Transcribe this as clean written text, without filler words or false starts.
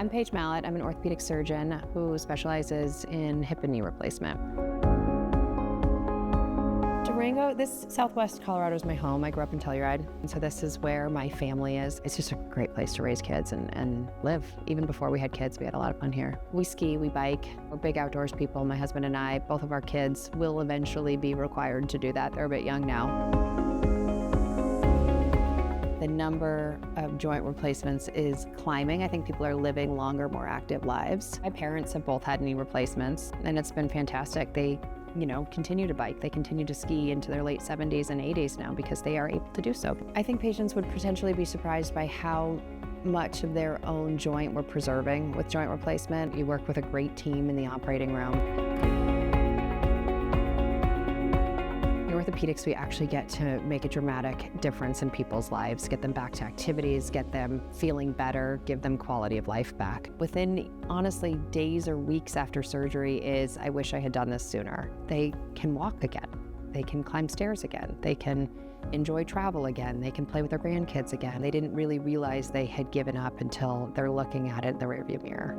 I'm Paige Mallette. I'm an orthopedic surgeon who specializes in hip and knee replacement. Durango, this Southwest Colorado is my home. I grew up in Telluride, and so this is where my family is. It's just a great place to raise kids and live. Even before we had kids, we had a lot of fun here. We ski, we bike. We're big outdoors people. My husband and I, both of our kids will eventually be required to do that. They're a bit young now. The number of joint replacements is climbing. I think people are living longer, more active lives. My parents have both had knee replacements, and it's been fantastic. They continue to bike. They continue to ski into their late 70s and 80s now because they are able to do so. I think patients would potentially be surprised by how much of their own joint we're preserving with joint replacement. You work with a great team in the operating room. In orthopedics, we actually get to make a dramatic difference in people's lives, get them back to activities, get them feeling better, give them quality of life back. Within, honestly, days or weeks after surgery is, I wish I had done this sooner. They can walk again. They can climb stairs again. They can enjoy travel again. They can play with their grandkids again. They didn't really realize they had given up until they're looking at it in the rearview mirror.